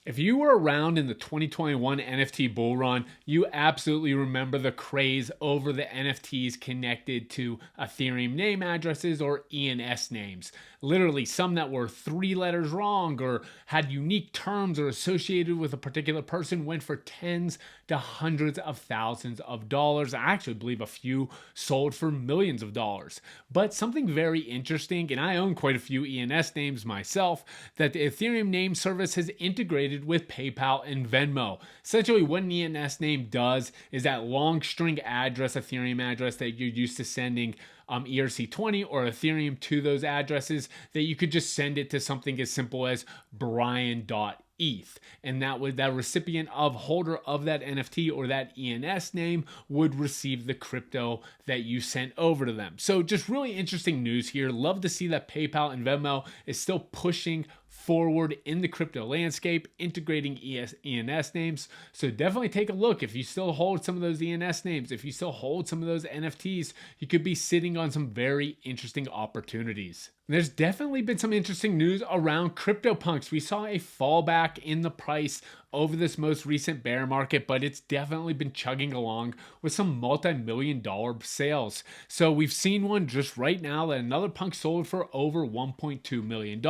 If you were around in the 2021 NFT bull run, you absolutely remember the craze over the NFTs connected to Ethereum name addresses or ENS names. Literally, some that were 3 letters wrong or had unique terms or associated with a particular person went for tens to hundreds of thousands of dollars. I actually believe a few sold for millions of dollars. But something very interesting, and I own quite a few ENS names myself, that the Ethereum name service has integrated with PayPal and Venmo. Essentially, what an ENS name does is that long string address, Ethereum address that you're used to sending ERC20 or Ethereum to those addresses, that you could just send it to something as simple as Brian.eth, and that recipient of holder of that NFT or that ENS name would receive the crypto that you sent over to them. So just really interesting news here. Love to see that PayPal and Venmo is still pushing forward in the crypto landscape, integrating ENS names. So definitely take a look. If you still hold some of those ENS names, if you still hold some of those NFTs, you could be sitting on some very interesting opportunities. There's definitely been some interesting news around CryptoPunks. We saw a fallback in the price over this most recent bear market, but it's definitely been chugging along with some multi-million-dollar sales. So we've seen one just right now that another punk sold for over $1.2 million,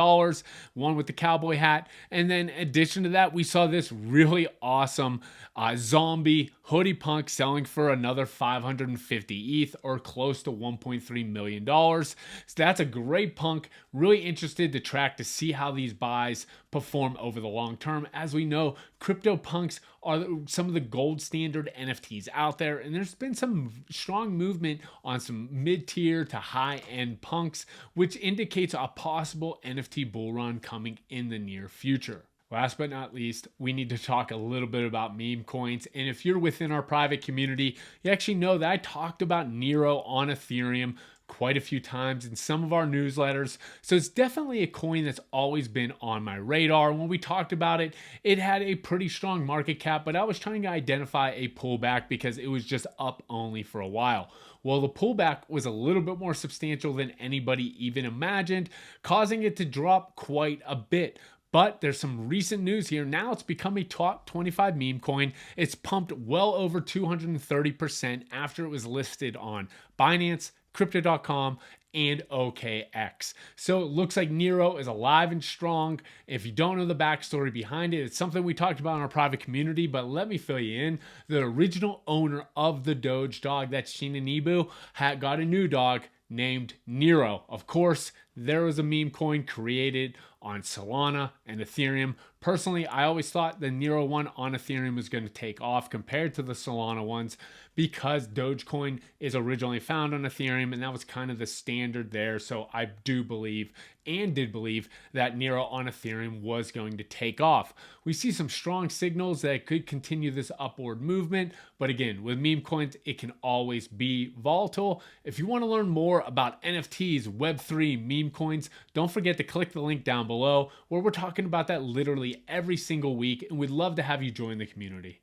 one with the cowboy hat. And then in addition to that, we saw this really awesome zombie hoodie punk selling for another 550 ETH or close to $1.3 million. So that's a great punk. Really interested to track to see how these buys perform over the long term. As we know, CryptoPunks are some of the gold standard NFTs out there, and there's been some strong movement on some mid-tier to high-end punks, which indicates a possible NFT bull run coming in the near future. Last but not least, we need to talk a little bit about meme coins. And if you're within our private community, you actually know that I talked about Neiro on Ethereum quite a few times in some of our newsletters. So it's definitely a coin that's always been on my radar. When we talked about it, it had a pretty strong market cap, but I was trying to identify a pullback because it was just up only for a while. Well, the pullback was a little bit more substantial than anybody even imagined, causing it to drop quite a bit. But there's some recent news here. Now it's become a top 25 meme coin. It's pumped well over 230% after it was listed on Binance, Crypto.com, and OKX. So it looks like Neiro is alive and strong. If you don't know the backstory behind it, it's something we talked about in our private community, but let me fill you in. The original owner of the Doge dog, that's Shiba Inu, had got a new dog named Neiro. Of course, there was a meme coin created on Solana and Ethereum. Personally, I always thought the Neiro one on Ethereum was going to take off compared to the Solana ones because Dogecoin is originally found on Ethereum, and that was kind of the standard there. So I do believe and did believe that Neiro on Ethereum was going to take off. We see some strong signals that it could continue this upward movement, but again, with meme coins, it can always be volatile. If you want to learn more about NFTs, Web3, meme coins, don't forget to click the link down below where we're talking about that literally every single week, and we'd love to have you join the community.